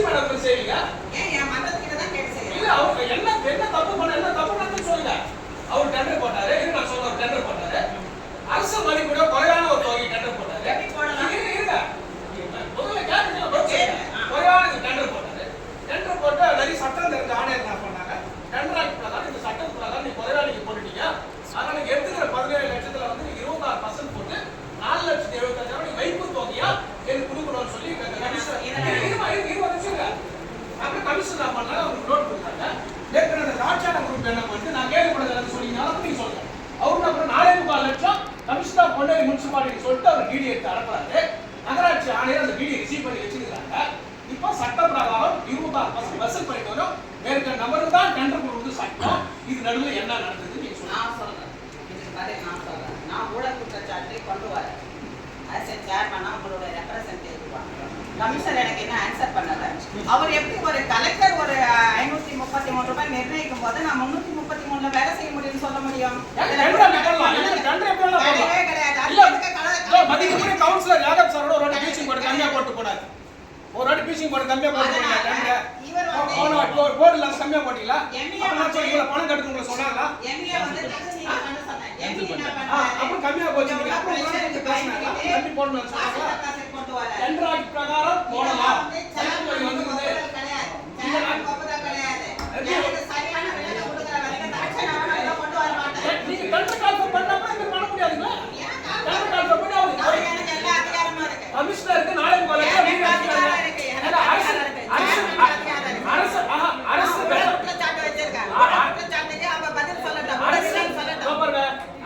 எப்படி மேடம் செய்வீங்க? ஏன் என் மன்றத்துக்கிட்ட தான் கேட்டு செய்யணும். இல்ல அவங்க என்ன தப்பு பண்ணு சொல்லுங்க. அவர் டெண்டர் போட்டாரு. இது நான் சொல்றேன் டெண்டர் போட்டாரு. அரசு மதிப்பீட குறைவான ஒரு தொகை டெண்டர் போட்டாரு. எப்படி போடலாம்? இருங்க. முதல்ல கேட்டுங்க. குறைவான டெண்டர் போட்டாரு. டெண்டர் போட்டு நிறைய சட்டம் தெரிஞ்ச ஆணையர் என்ன பண்ணாங்க? டெண்டர் ஆக்ட் பிரகாரம் இந்த சட்டம் பிரகாரம் நீங்க குறைவா நீங்க போட்டுட்டீங்க. அதனால நீங்க எடுத்துக்கிற 17 லட்சத்துல வந்து 26% போட்டு 4,75,000 நீங்க வைப்பு தொகையா எனக்கு கொடுக்கணும்னு சொல்லி அப்புறம் கமிஷனர் பண்ணாங்க. அவங்களுக்கு நோட் கொடுத்தாங்க. ஏற்கனவே அந்த ராஜான குரூப் என்ன பண்ணிட்டு நான் கேள்விப்பட்டதுன்னு சொன்னீங்கன்னா நீங்க சொல்லுங்க. அவருக்கு அப்புறம் 4.25 லட்சம் கமிஷனர் பொன்னேரி முனிசிபாலிட்டி சொல்லிட்டு அவர் டிடி எடுத்து அனுப்புறாரு. நகராட்சி ஆணையர் அந்த டிடி ரிசீவ் பண்ணி வச்சிருக்காங்க. இப்போ சட்ட பிரகாரம் 26% வசூல் பண்ணிட்டு வரும். வேற நபருக்கு தான் டெண்டர் கொடுத்து சட்டம். இது நடுவில் என்ன நடந்தது நீங்க நான் சொல்றேன். இதுக்கு பதில் நான் சொல்றேன். நான் ஊழல் குற்றச்சாட்டை கொண்டு வரேன். ஆஸ் எ சேர்மனா உங்களோட ரெப்ரசன்டேட்டிவ் கமிஷனர் எனக்கு என்ன ஆன்சர் பண்ணல. அவர் எப்படி ஒரு கலெக்டர் ஒரு 533 ரூபாய் நிர்ணயிக்கும் போது நான் 333ல வேலை செய்ய முடியும்னு சொல்ல முடியும்? கிடையவே கிடையாது. கவுன்சிலர் யாதவ் சாரோட ஒரு வாட்டி பீச்சிங் போர்டு கம்மியா போட்டு போனாரு. ஒரு வாட்டி பீச்சிங் போர்டு கம்மியா போட்டு போனாங்க. இவர் வந்து போர்டுல கம்மியா போட்டீங்களா? எம்ஏ வந்து இவ்வளவு பணம் கட்டுங்க உங்களுக்கு சொன்னாங்களா? எம்ஏ வந்து நீங்க பண்ண சொன்னேன். எம்ஏ என்ன பண்ணாரு? அப்புறம் கம்மியா போச்சு. நீங்க அப்புறம் கம்மி போடணும்னு சொன்னாங்க. டெண்டர் ஆக்ட் பிரகாரம் போடலாம். சட்டப்படி வந்துருது. நீங்க டெண்டர் கால்ஃபர் பண்ணாம இங்க பண்ண முடியாதுங்களா? டெண்டர் கால்ஃபர் பண்ணி எனக்கு எல்லா அதிகாரமும் இருக்கு. கமிஷனருக்கு 4.25 லட்சம் நீங்க அதிகாரம் இருக்கு. எனக்கு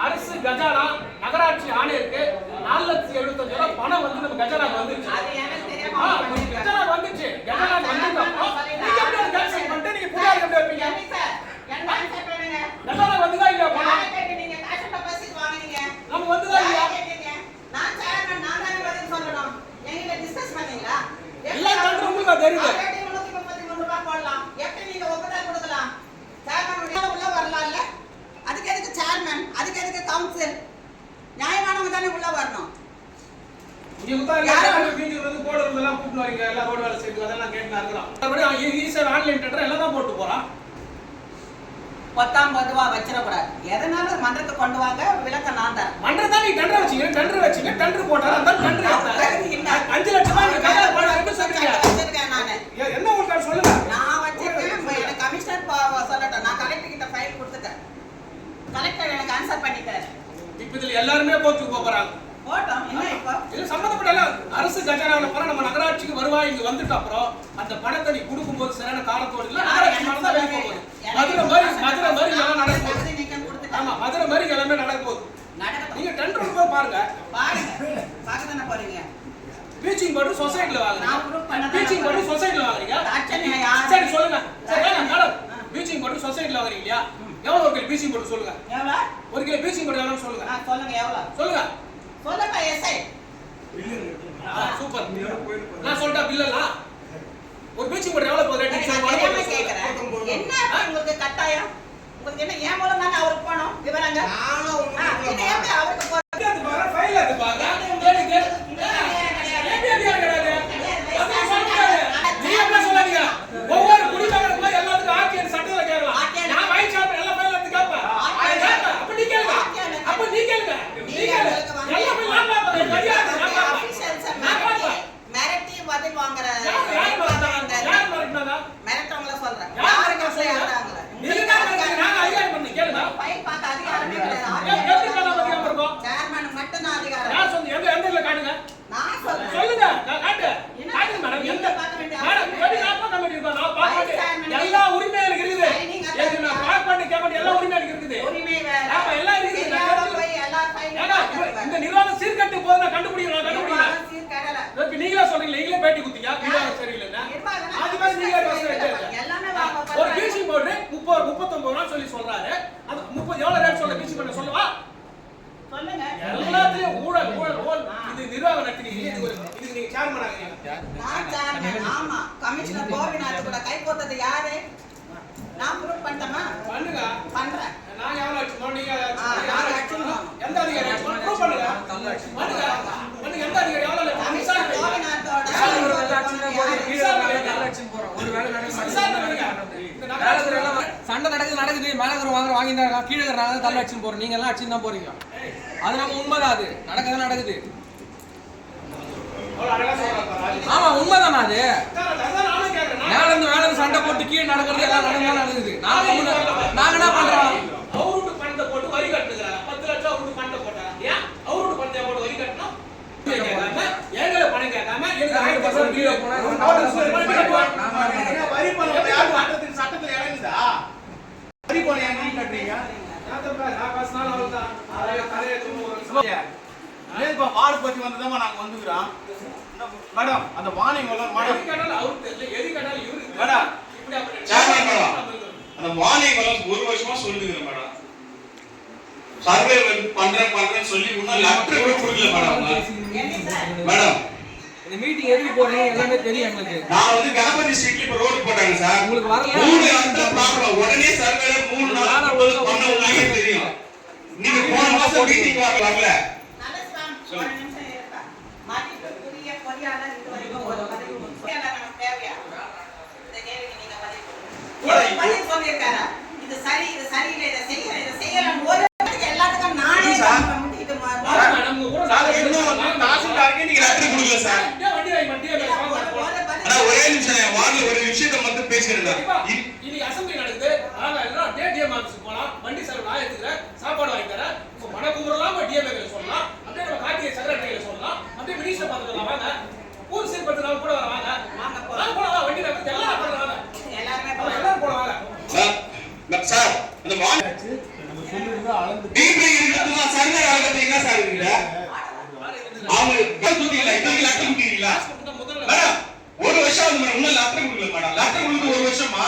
அரசு கஜானா நகராட்சி ஆணையருக்கு 4,75,000 பணம் வந்து நம்ம கஜானாக்கு வந்துருச்சு. கஜானா வந்துச்சு. கஜானா வந்ததுக்கப்புறம் நீங்க எப்படி அதை கேன்சல் பண்ணிட்டு நீங்க புகார் கொண்டு வைப்பீங்க? கஜானா வந்துதா இல்லையா பணம்? நம்ம வந்துதா இல்லையா? எல்லாம் கண்டு உங்களுக்கு தெரியுது. அதுக்கு எதுக்கு சேர்மன், அதுக்கு எதுக்கு கவுன்சில்? நியாயமானவங்க தானே உள்ள வரணும். இங்க உத்தாரியா வீடியோ வந்து போடுறது எல்லாம் கூப்பிட்டு வரீங்க. எல்லாம் ரோட் வேலை செய்து அதெல்லாம் கேட்டு இருக்கறோம். மறுபடியும் ஈஸியா ஆன்லைன் டெண்டர் எல்லாம் தான் போட்டு போறான். பத்தாம் பொதுவா வச்சிர கூடாது. எதனால மன்றத்தை கொண்டு வாங்க விளக்க நான் தரேன். மன்றத்தை நீ டெண்டர் வச்சீங்க. டெண்டர் போட்டாரு. அந்த டெண்டர் 5 லட்சம் தான் நீங்க கையில போடுறீங்க சொல்றீங்க. வச்சிருக்கேன் நானு. என்ன உங்களுக்கு சொல்லுங்க. நான் வச்சிருக்கேன். எனக்கு கமிஷனர் சொல்லட்டும். நான் கலெக்டர் கிட்ட ஃபைல் கொடுத்துட்டேன். கலெக்டர் எனக்கு ஆன்சர் பண்ணிட்டாரு. இப்போ இதுல எல்லாரும் கோர்ட்டுக்கு போறாங்க. போட்டோம். என்ன இப்போ? இது சம்பந்தப்பட்ட எல்லாம் அரசு கஜானாவுல பணம் நம்ம நகராட்சிக்கு வருவாய் இங்க வந்துட்ட அப்புறம் அந்த பணத்தை நீ கொடுக்கும்போது சரியான காலத்தோடு இல்ல நகராட்சி பணம் தான் வெளிய போகுது. மதுரை மாதிரி எல்லாம் நடக்குது. ஆமா மதுரை மாதிரி எல்லாமே நடக்குது. நீங்க டெண்டர் போய் பாருங்க. பாக்க தானே போறீங்க. பீச்சிங் போட்டு சொசைட்டில வாங்குறீங்க. நான் ப்ரூஃப் பண்ண பீச்சிங் போட்டு சொசைட்டில வாங்குறீங்க. சரி சொல்லுங்க. சரி மேடம் பீச்சிங் போட்டு சொசைட்டில வாங்குறீங்க இல்லையா? எவ்வளவு ஒரு கிலோ பீச்சிங் போட்டு சொல்லுங்க. எவ்வளவு? ஒரு கிலோ பீச்சிங் போட்டு எவ்வளவு சொல்லுங்க. சொல்லுங்க எவ்வளவு? சொல்லுங்க. சொல்லுங்க எஸ்ஐ. சூப்பர். நான் சொல்றா பில்லலாம். ஒரு பீச்சிங் போட்டு எவ்வளவு போகுது ரேட் சொல்லுங்க. கேக்குறேன். என்ன உங்களுக்கு கட்டாயம்? உங்களுக்கு என்ன ஏன் மூலம் தான அவருக்கு போணும் விவரங்க? இது எப்படி அவருக்கு போறது? அது பாரு ஃபைல் அது பாரு. கேளுங்க. நீ என்ன சொல்றீங்க? ஒவ்வொரு குடிமகனுக்கு எல்லாத்துக்கும் ஆர்டிஎன் சட்டத்துல கேட்கலாம். நான் வைஸ் சார் எல்லா ஃபைல் எடுத்து கேட்பேன். அப்ப நீ கேளுங்க. எல்லாம் போய் நான் பாப்பேன். மரியாதை நான் பாப்பேன். மிரட்டி பதில் வாங்குற யார் மறந்தாங்க? மிரட்டவங்கள சொல்றேன். யாருக்கு சொல்றாங்க? நீங்க நான் அதிகாரம் பண்ணி கேளுங்க. ஃபைல் பார்க்க அதிகாரமே கிடையாது. எப்படி அதிகாரம் இருக்கும்? சேர்மன் மட்டும் தான் அதிகாரம். நான் சொல்றேன் எந்த இதுல காட்டுங்க. நான் சொல்றேன். சொல்லுங்க. காட்டு. காட்டுங்க மேடம். எந்த பார்க்க வேண்டிய மேடம் எப்படி நான் கமிட்டி இருக்கோம். நான் பார்க்க எல்லா உரிமையும் எனக்கு இருக்குது. எனக்கு நான் பார்க்க வேண்டிய கேட்க எல்லா உரிமையும் எனக்கு இருக்குது. உரிமை வேற. ஆமா எல்லாம் இருக்குது. எல்லா ஃபைலும் இந்த நிர்வாகம் சீர்கட்டு போது நான் கண்டுபிடிக்கிறேன். சீர்கடல. இப்ப நீங்களே சொல்றீங்க நீங்களே பேட்டி குடுத்தீங்க. நிர்வாகம் சரியில்லைன்னா அது மாதிரி நீங்க எல்லாமே வாங்க. ஒரு பீச்சிங் போர்டு 39 ரூபாய் சொல்லி சொல்றாரு. அது 30 எவ்வளவு ரேட் சொல்ல பீச்சிங் பண்ண சொல்லவா? சொல்லுங்க. எல்லாத்தையும் ஊழல் இது நிர்வாகம் நடத்துறீங்க. இதுக்கு நீங்க சேர்மன் ஆகிறீங்க. நான் சேர்மன். ஆமா கமிஷனர் கோபிநாத் கூட கை கோத்தது யாரு? நான் ப்ரூஃப் பண்ணட்டமா? பண்ணுங்க. பண்றேன். நான் எவ்வளவு அடிச்சோம் நீங்க நான் அடிச்சோம். எந்த அதிகாரி அடிச்சோம் ப்ரூஃப் பண்ணுங்க. பண்ணுங்க எந்த அதிகாரி எவ்வளவு கமிஷனர் கோபிநாத்தோட விசாரணை வேலை விசாரணை பண்ணுங்க. இந்த நகராட்சி சண்டை நடக்குது மேலே வாங்கியிருந்தாங்க கீழே இருக்கிறாங்க தள்ள அடிச்சுன்னு போறோம். நீங்க எல்லாம் அடிச்சுன்னு தான் போறீங்க. அது நம்ம உண்மைதான். அது நடக்குது. அவ்வளவு அழகா சொல்றாங்க. ஆமா உண்மைதானா அது? அதான் நானும் கேக்குறேன். மேல இருந்து சண்டை போட்டு கீழே நடக்கிறது எல்லாம் நடக்குது. நாங்க என்ன பண்றோம்? அவரோட பணத்தை போட்டு வரி கட்டுறாங்க. 10 லட்சம் அவரோட பணத்தை போட்டாங்க. ஏன் அவரோட பணத்தை போட்டு வரி கட்டணும்? ஏங்கல பணம் கேட்காம எனக்கு 5% கீழே போனா வரி பணம் யார் மாற்றத்துக்கு சட்டத்துல இறங்குதா? வரி பணம் ஏன் நீங்க கட்டுறீங்க? நான் பேசினாலும் அவ்வளவுதான். தலையை தூங்க இப்ப வார்டு பத்தி வந்ததாம நாங்க வந்துக்கிறோம். மேடம் அந்த வார்னிங் மேடம் எது கேட்டாலும் அவருக்கு தெரியல. எது கேட்டாலும் இவருக்கு மேடம் இப்படி அப்படி சேர்மன் மேடம் அந்த வார்னிங் மேடம் 1 வருஷமா சொல்லுங்க மேடம். சர்வே பண்றேன்னு சொல்லி இன்னும் லெட்டர் கூட கொடுக்கல மேடம். மேடம் இந்த மீட்டிங் எதுக்கு போறீங்க எல்லாமே தெரியும் எங்களுக்கு. நான் வந்து கணபதி ஸ்ட்ரீட்ல இப்ப ரோடு போட்டாங்க சார். உங்களுக்கு வரல 3 இடத்துல ப்ராப்ளம். உடனே சர்வே 3 நாள் பண்ண உங்களுக்கு தெரியும். நீங்க போன மாசம் மீட்டிங் வரல. ஒரு நிமிஷம் இருப்பா. மதிப்புக்குரிய பொறியாளர் இதுவரைக்கும் ஒரு பதிவு பொறியாளர் நமக்கு தேவையா? இந்த கேள்விக்கு நீங்க பதில் சொல்லியிருக்காரா? இது சரி இது சரியில்லை இதை செய்யலாம் ஒரு எல்லாத்துக்கும் நானே முட்டிட்டு தாசில்தாருக்கு நீங்க லெட்டர் கொடுக்கல சார். ஆனா ஒரே நிமிஷம் என் வார்டுல ஒரு விஷயத்தை மட்டும் பேசுறேன். இன்னைக்கு அசம்பிளி நடக்குது. நாங்க எல்லாம் டிஎம் ஆபீஸ்க்கு போலாம். வண்டி சார் நான் எடுத்துக்கிறேன். சாப்பாடு வாங்கி தரேன். இப்போ மனக்குமுறலாம் டிஎம்ஏ சொல்லலாம். அப்படியே நம்ம கார்த்திகை செக்ரட்டரியில சொல்லலாம். அப்படியே மினிஸ்டர் பார்த்துக்கலாம் வாங்க. ஊர் சீர்படுத்தினாலும் கூட வாங்க. வாங்க போலாம் வண்டி நம்ம எல்லாம் பண்றாங்க. எல்லாரும் போலாம் வாங்க. சார் அந்த வார்டு நம்ம சொல்லிருந்தா அளந்து டீப்ல இருக்குதுன்னா சர்வே ஆகறது என்ன சார் இருக்குல்ல? அவங்க கல்துட்டில இதுக்கு லெட்டர் கொடுத்தீங்களா? மேடம் 1 வருஷம் வந்து மேடம் இன்னும் லெட்டர் கொடுக்கல மேடம். லெட்டர் கொடுத்து 1 வருஷமா?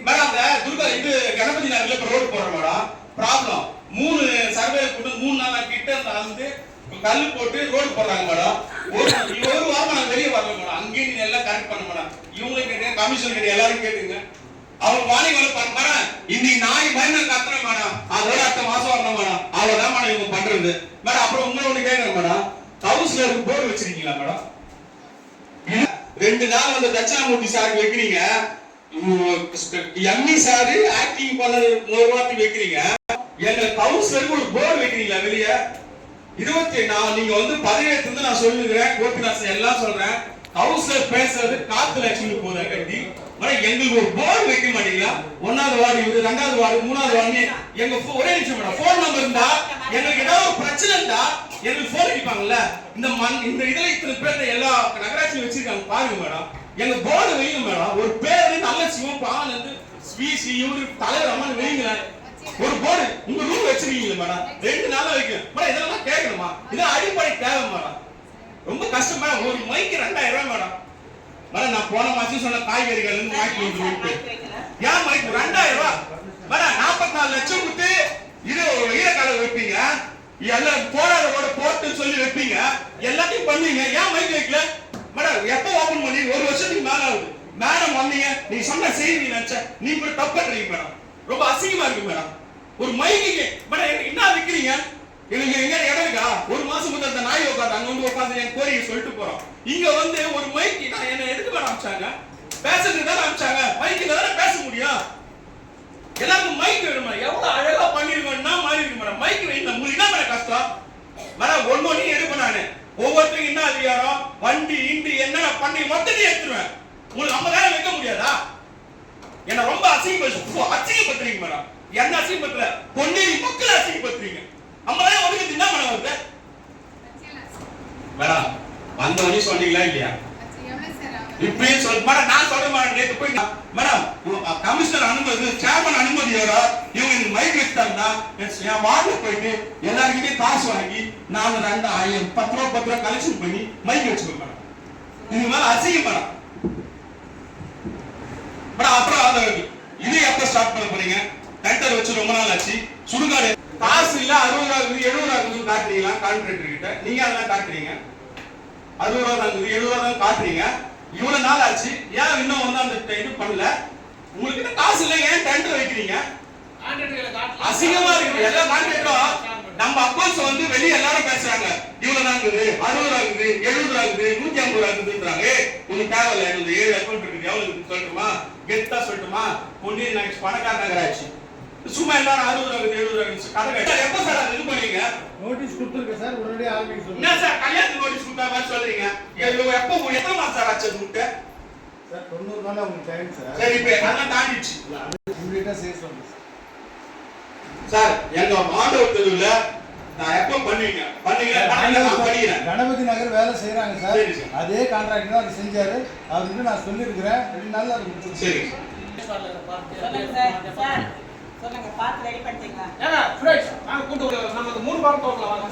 மேடம் அந்த துர்கா இது கணபதி நகர்ல இப்ப ரோடு போறோம் மேடம். ப்ராப்ளம் 3 சர்வே போட்டு 3 நாளா கிட்ட வந்து கல்லு போட்டு ரோடு போடுறாங்க மேடம். ஒரு வாரம் நான் வெளியே வரல மேடம். அங்கேயே நீங்க எல்லாம் கரெக்ட் பண்ண மேடம். இவங்க கேட்டீங்க கமிஷன் கேட்டீங்க எல்லாரும் கேட்டுங்க. அவங்க வாணி வேலை பண்ண இன்னைக்கு நாய் பயணம் கத்துறேன் மேடம். அதோட அடுத்த மாசம் வரணும் மேடம். அவ்வளவுதான் மேடம் இவங்க பண்றது மேடம். அப்புறம் உங்களை ஒண்ணு கேட்கறேன் மேடம். ஹவுஸ்ல இருக்கு போர்டு வச்சிருக்கீங்களா மேடம்? 2 நாள் வந்து தட்சிணாமூர்த்தி சார் வைக்கிறீங்க. எம்இ சார் ஆக்டிங் பண்ண ஒரு வார்த்தை வைக்கிறீங்க. எங்க ஹவுஸ்ல இருக்கு ஒரு போர்டு வைக்கிறீங்களா வெளியே? 24 நீங்க வந்து 17 இருந்து நான் சொல்லுகிறேன். கோபிநாத் எல்லாம் சொல்றேன். ஹவுஸ்ல பேசுறது காத்து லட்சுமி போதா கட்டி மேடம் எங்களுக்கு ஒரு போர்டு வைக்க மாட்டீங்களா? 1வது வார்டு இது 2வது வார்டு 3வது வார்டு எங்க ஒரே நிமிஷம் மேடம் போன் நம்பர் இருந்தா எங்களுக்கு ஏதாவது ஒரு பிரச்சனை இருந்தா எங்களுக்கு போன் அடிப்பாங்கல்ல. இந்த இதுல இத்தனை பேர் எல்லா நகராட்சியும் வச்சிருக்காங்க பாருங்க மேடம். எங்க போர்டு வைங்க மேடம். ஒரு பேரு நல்ல சிவம் பானந்து ஸ்பீசி இவரு தலைவர் அம்மா வைங்க. ஒரு போர்டு உங்க ரூம் வச்சிருக்கீங்களா மேடம்? 2 நாளா வைக்க மேடம். இதெல்லாம் கேட்கணுமா? இது அடிப்படை தேவை மேடம். ரொம்ப கஷ்டம் மேடம். ஒரு மைக்கு 2000 ரூபாய் மேடம். மேடம் நான் போன மாசம் சொன்ன காய்கறிகள் மைக்கு வந்து ஏன் மைக்கு 2000 ரூபாய் மேடம்? 44 லட்சம் கொடுத்து இது ஈரக்கால வைப்பீங்க. எல்லாம் போராட போட்டு சொல்லி வைப்பீங்க. எல்லாத்தையும் பண்ணுவீங்க. ஏன் மைக் வைக்கல மேடம்? எப்ப ஓபன் பண்ணி 1 வருஷத்துக்கு மேல ஆகுது. மேடம் வந்தீங்க நீங்க சொன்ன செய்தி நினைச்ச நீ கூட தப்பு பண்றீங்க மேடம். ரொம்ப அசிங்கமா இருக்கு மேடம். ஒரு மைக்கு மேடம் என்ன விக்கிறீங்க? எங்க இடம் இருக்கா? 1 மாசம் முதல் அந்த நாய் உட்காந்து அங்க வந்து உட்காந்து என் கோரிக்கை சொல்லிட்டு போறோம். இங்க வந்து ஒரு மைக்கு நான் என்ன எதுக்கு மேடம் அனுப்பிச்சாங்க? பேசுறதுக்கு தானே அனுப்பிச்சாங்க. மைக்கில தானே பேச முடியும். எல்லாருக்கும் மைக் வேணுமா? எவ்வளவு அழகா பண்ணிருக்கோம்னா மாறி இருக்கு மேடம். மைக் வைங்க. உங்களுக்கு என்ன மேடம் கஷ்டம் மேடம்? ஒன்னொன்னு எடுப்பேன் நானு. ஒவ்வொருத்தருக்கும் என்ன அதிகாரம் வண்டி இண்டி என்ன பண்ணி மொத்தத்தையும் எடுத்துருவேன். உங்களுக்கு 50,000 வைக்க முடியாதா? என்ன ரொம்ப அசிங்கப்படுத்துறீங்க மேடம். என்ன அசிங்கப்படுத்தல பொன்னேரி மக்களை அசிங்கப்படுத்துறீங்க. 50,000 ஒதுக்கு என்ன மேடம் வருது மேடம்? வந்த வழி சொன்னீங்களா இல்லையா? இப்பயே சொல் மேடம். நான் சொல்றேன் மேடம். நேத்து போய் மேடம் கமிஷனர் அனுமதி சேர்மன் அனுமதியோட இவங்க இந்த மைக் வச்சுட்டாங்கன்னா என் வார்டுல போயிட்டு எல்லாருக்கிட்டே காசு வாங்கி நான் 10 ரூபா கலெக்ஷன் பண்ணி மைக் வச்சுக்கோங்க மேடம். இது மேல அசிங்கம் மேடம். மேடம் அப்புறம் அந்த இது எப்ப ஸ்டார்ட் பண்ண போறீங்க? டெண்டர் வச்சு ரொம்ப நாள் ஆச்சு. சுடுகாடு காசு இல்ல 60,000 70,000 காட்டுறீங்களா கான்ட்ராக்டர் கிட்ட? நீங்க அதெல்லாம் காட்டுறீங்க. 60,000 70,000 காட்டுறீங்க. இவ்வளவு நாள் ஆச்சு. ஏன் இன்னும் வந்து அந்த இது பண்ணல? உங்களுக்கு கிட்ட காசு இல்ல ஏன் டெண்டர் வைக்கிறீங்க? அசிங்கமா இருக்கு. எல்லா கான்ட்ராக்டரும் நம்ம அக்கௌண்ட்ஸ் வந்து வெளிய எல்லாரும் பேசுறாங்க. இவ்வளவு நாங்குது 60,000 70,000 150,000 உங்களுக்கு தேவையில்ல. 7 அக்கௌண்ட் இருக்கு எவ்வளவு இருக்குன்னு சொல்லட்டுமா? கெத்தா சொல்லட்டுமா? பொன்னியின் நகர் பணக்கார நகராட்சி. சும்மா எல்லாரும் 60 70 கதை கேட்டா எப்ப சார் அது இது பண்ணீங்க? நோட்டீஸ் கொடுத்துருக்கேன் சார், உடனடியாக ஆரம்பிக்க சொல்லுங்க. என்ன சார் கல்யாணத்துக்கு நோட்டீஸ் கொடுத்தா மாதிரி சொல்றீங்க? எப்போ எத்தனை மாசம் சார் ஆச்சு அது விட்டு? சார் 90 நாள் உங்களுக்கு டைம் சார். சரி இப்ப அதெல்லாம் தாண்டிடுச்சு இமீடியட்டா சேஸ் வந்து சார். எங்க மாண்டவர் தெருவுல நான் எப்போ பண்ணுவீங்க நான் பண்ணிக்கிறேன். கணபதி நகர் வேலை செய்யறாங்க சார். சரி சார். அதே கான்ட்ராக்ட் தான் அது செஞ்சாரு. அவர்கிட்ட நான் சொல்லியிருக்கிறேன். 2 நாள்ல அது முடிச்சு. சரி சொல்லுங்க சார். சார் சொல்லுங்க, பார்த்து ரெடி பண்ணிட்டீங்களா? ஏங்க சுரேஷ் நாங்க கூட்டு நமக்கு 3 வாரம் தோட்டல வாங்க.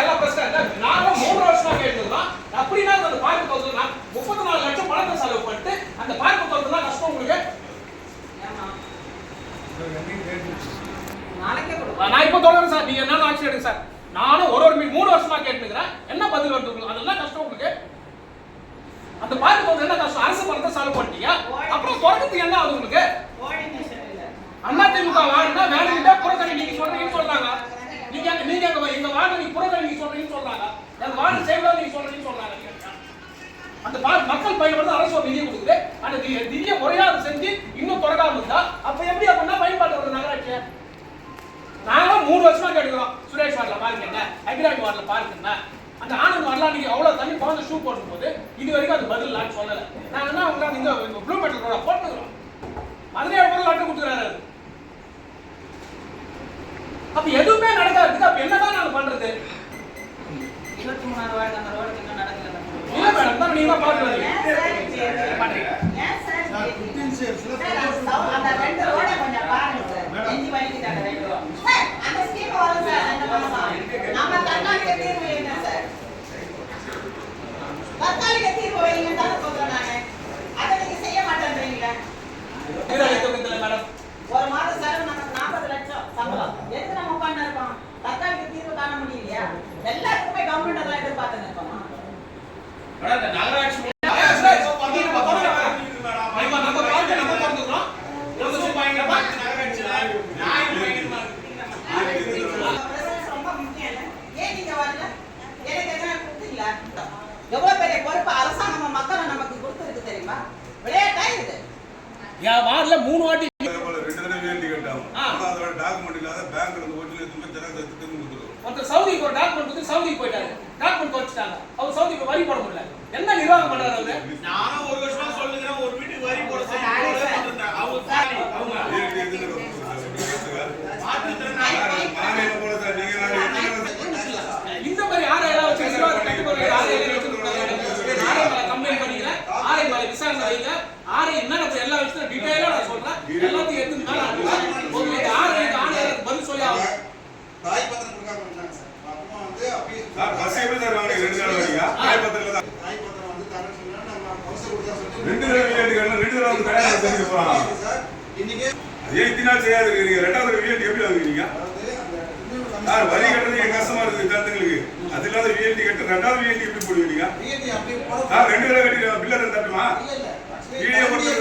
எல்லாம் பிரச்சனை நானும் 3 வருஷமா கேட்டுருக்கோம். அப்படின்னா அந்த பார்க்க தோட்டத்துல 34 லட்சம் பணத்தை செலவு பண்ணிட்டு அந்த பார்க்க தோட்டத்துல கஷ்டம் உங்களுக்கு. ஏமா நாளைக்கே கொடுங்க. நான் இப்ப தொடர்றேன் சார். நீங்க என்ன ஆக்ஷன் எடுங்க சார். நானும் ஒரு 3 வருஷமா கேட்டுக்கிறேன். என்ன பதில் வருது உங்களுக்கு? அதெல்லாம் கஷ்டம் உங்களுக்கு. அந்த பார்க்க தோட்டம் என்ன கஷ்டம்? அரசு பணத்தை செலவு பண்ணிட்டீங்க. அப்புறம் தொடக்கத்துக்கு என்ன ஆகுது உங்களுக்கு? கோஆர்டினேஷன் இல்ல. அதிமுக வார்டுனா வேலையிட்ட புறக்கணி நீங்க சொல்றீங்கன்னு சொல்றாங்க. நீங்க எங்க வார்டு நீங்க புறக்கணி நீங்க சொல்றீங்கன்னு சொல்றாங்க. எங்க வார்டு சேவலா நீங்க சொல்றீங்கன்னு சொல்றாங்க. அந்த மக்கள் பயன்படுத்த அரசு நிதி கொடுக்குது. அந்த நிதியை முறையா செஞ்சு இன்னும் தொடராம இருந்தா அப்ப எப்படி அப்படின்னா பயன்பாட்டு ஒரு நகராட்சி. நாங்களும் 3 வருஷமா கேட்டுக்கிறோம். சுரேஷ் வார்டில் பாருங்க என்ன, அபிராமி வார்டில் பாருங்க என்ன, அந்த ஆனந்த் வார்டில் நீங்க அவ்வளவு தண்ணி குழந்தை ஷூ போடும் போது இது வரைக்கும் அது பதில் நான் சொல்லலை. நாங்க என்ன உங்களுக்கு இந்த ப்ளூ மெட்டல் ரோட போட்டுக்கிறோம். 17 லட்சம் கொடுத்துறாரு. அப்ப எதுவுமே நடக்காதுக்கு அப்ப என்னதான் நாங்க பண்றது? 23 வார்டு அந்த ரோடுக்கு இன்னும் நடக்கல. இல்ல மேடம் தான் நீங்க பாக்குறீங்க. ஏன் சார் சார் 15 சேல்ஸ்ல அந்த 2 ரோட கொஞ்சம் பாருங்க சார். நெஞ்சி வலிக்குது அந்த 2 ரோடு. சார் அந்த ஸ்கீம் வரும் சார் அந்த மாசம். நம்ம தற்காலிக தீர்வு வைங்க சார். தற்காலிக தீர்வு வைங்க தான சொல்றேன் நானு. அதை நீங்க செய்ய மாட்டேன்றீங்களா? மேடம் ஒரு மாதம் செலவு நமக்கு 40 லட்சம் சம்பளம். எதுக்கு நம்ம உட்கார்ந்து இருக்கோம்? தற்காலிக தீர்வு காண முடியலையா? எல்லாத்துக்குமே கவர்மெண்ட் எல்லாம் எதிர்பார்த்துன்னு இருக்கோமா? நகராட்சி ரொம்ப முக்கியம் இல்ல. ஏன் நீங்க வரல? எனக்கு எதனா கொடுத்தீங்களா? எவ்வளவு பெரிய பொறுப்பு அரசாங்கம் மக்களை நமக்கு கொடுத்துருக்கு தெரியுமா? விளையாட்டா இது. என் வார்டுல 3 வாட்டி 2 தடவை வேண்டி கேட்டாங்க. அதோட டாக்குமெண்ட் இல்லாத பேங்க்ல இருந்து ஒரிஜினல் எடுத்து ஜெராக்ஸ் எடுத்து கொடுத்துருவோம். ஒருத்தர் சவுதிக்கு ஒரு டாக்குமெண்ட் கொடுத்து சவுதிக்கு போயிட்டாரு. டாக்குமெண்ட் வச்சுட்டாங்க. அவர் சவுதிக்கு வரி போட முடியல. என்ன நிர்வாகம் பண்றாரு அவரு? நானும் 1 வருஷமா சொல்லுகிறேன் ஒரு வீட்டுக்கு வரி போட சொல்லி அவங்க வேண்டி எதுன்னு மாநில போல சார் நீங்க இந்த மாதிரி ஆரையெல்லாம் வச்சு நிர்வாகத்தை கட்டுப்படுற ஆரையெல்லாம் வச்சு ஆரை கம்ப்ளைண்ட் பண்ணிக்கிறேன். ஆரை மேல விசாரணை வைங்க. ஆரை என்ன எல்லா விஷயத்தையும் டீடைலா நான் சொல்றேன். எல்லாத்தையும் எடுத்து மேல அனுப்புங்க. உங்களுக்கு ஆரை பதில் சொல்லி ஆகும். தாய் பத்திரம் கொடுக்காம இருந்தாங்க சார். அப்புறம் வந்து அப்படியே சார் பஸ் எப்படி சார் வாங்க 2 தடவை வரீங்க? தாய் பத்திரல தான் தாய் பத்திரம் வந்து தரேன்னு சொன்னா நம்ம கவுன்சில் கொடுத்தா சொல்லி 2 தடவை வேண்டி கேட்டா 2 தடவை வந்து கல்யாணம் செஞ்சு போறாங்க சார். இன்னைக்கு அதே இத்தனை நாள் செய்யாது இருக்கீங்க. 2வது வேண்டி எப்படி வாங்குவீங்க? அதாவது அந்த சார் வரி கட்டுறது எங்க கஷ்டமா இருக்கு ஜனங்களுக்கு. அது இல்லாத வேண்டி கட்டு 2வது வேண்டி எப்படி போடுவீங்க? பிஎன்டி அப்படியே போட சார் 2 தடவை கட்டி பில்ல தட்டுமா? இல்ல வீடியோ போட்டுறேன்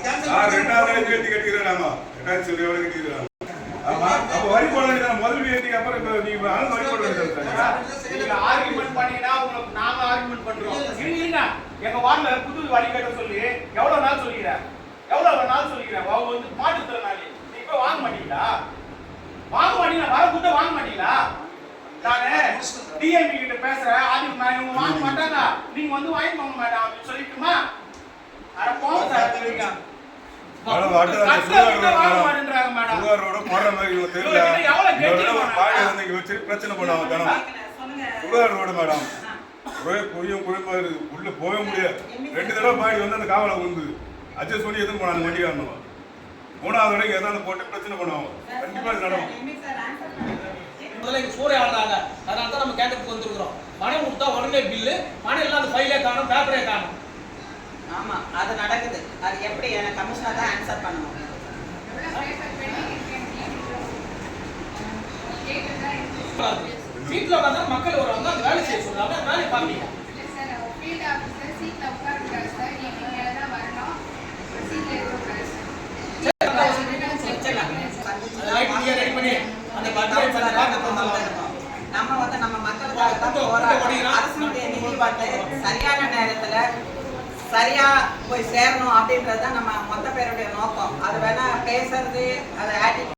கேன்சல் சார் 2வது வேண்டி கட்டிக்கிறாங்க. ரெண்டாயிரத்தி சொல்லி எவ்வளவு கட்டிக்கிறாங்க? ஆமா அப்ப வரி போட வேண்டியது முதல் வேண்டிக்கு அப்புறம் இப்ப நீங்க ஆளு வரி போட வேண்டியது நீங்க ஆர்குமெண்ட் பண்ணீங்கன்னா உங்களுக்கு நாங்க ஆர்குமெண்ட் பண்றோம். இல்ல எங்க வார்டுல புது வரி கட்ட சொல்லி எவ்வளவு நாள் சொல்லிக்கிறேன்? எவ்வளவு நாள் சொல்லிக்கிறேன்? அவங்க வந்து மாட்டுத்திறனாளி. நீங்க இப்ப வாங்க மாட்டீங்களா? வாங்க மாட்டீங்களா? வர புத்த வாங்க மாட்டீங்களா? நானு டிஎம்பி கிட்ட பேசுறேன். ஆதி நான் இவங்க வாங்க மாட்டாங்க. நீங்க வந்து வாங்கி வாங்க மாட்டாங்க அப்படின்னு சொல்லிட்டுமா? அட போங்க சார் சொல்லுங்க. மேடம் வாங்க மாட்டேன்றாங்க மேடம். சுகாரோட போற மாதிரி தெரியல. ஒரு பாடி வந்து இங்க வச்சு பிரச்சனை பண்ணுவாங்க தினம். சுகாரோட மேடம் ஒரே புரியும் குழம்பா இருக்கு. உள்ள போக முடியாது. 2 தடவை பாடி வந்து அந்த காவலை விழுந்து அட்ஜஸ்ட் பண்ணி எதுவும் போனாங்க வண்டிக்காரணும். 3வது தடவை எதாவது போட்டு பிரச்சனை பண்ணுவாங்க. கண்டிப்பா இது நடக்கும். முதல்ல இங்க சூறை ஆடுறாங்க. அதனால தான் நம்ம கேட்டதுக்கு வந்துருக்கிறோம். பணம் கொடுத்தா உடனே பில்லு, பணம் எல்லாம் அந்த ஃபைலே காணும், பேப்பரே காணும். ஆமா அது நடக்குது. அது எப்படி எனக்கு கமிஷனர் தான் ஆன்சர் பண்ணணும். வீட்டுல உட்காந்தா மக்கள் வருவாங்க, அந்த வேலை செய்ய சொல்றாங்க, அந்த வேலையை பார்ப்பீங்க. நம்ம வந்து நம்ம மக்களுக்காக தான் போராடுறோம். அரசினுடைய நிதி பார்த்து சரியான நேரத்துல சரியா போய் சேரணும் அப்படின்றது தான் நம்ம மொத்த பேருடைய நோக்கம். அது வேணா பேசுறது, அது ஆட்டிடியூட்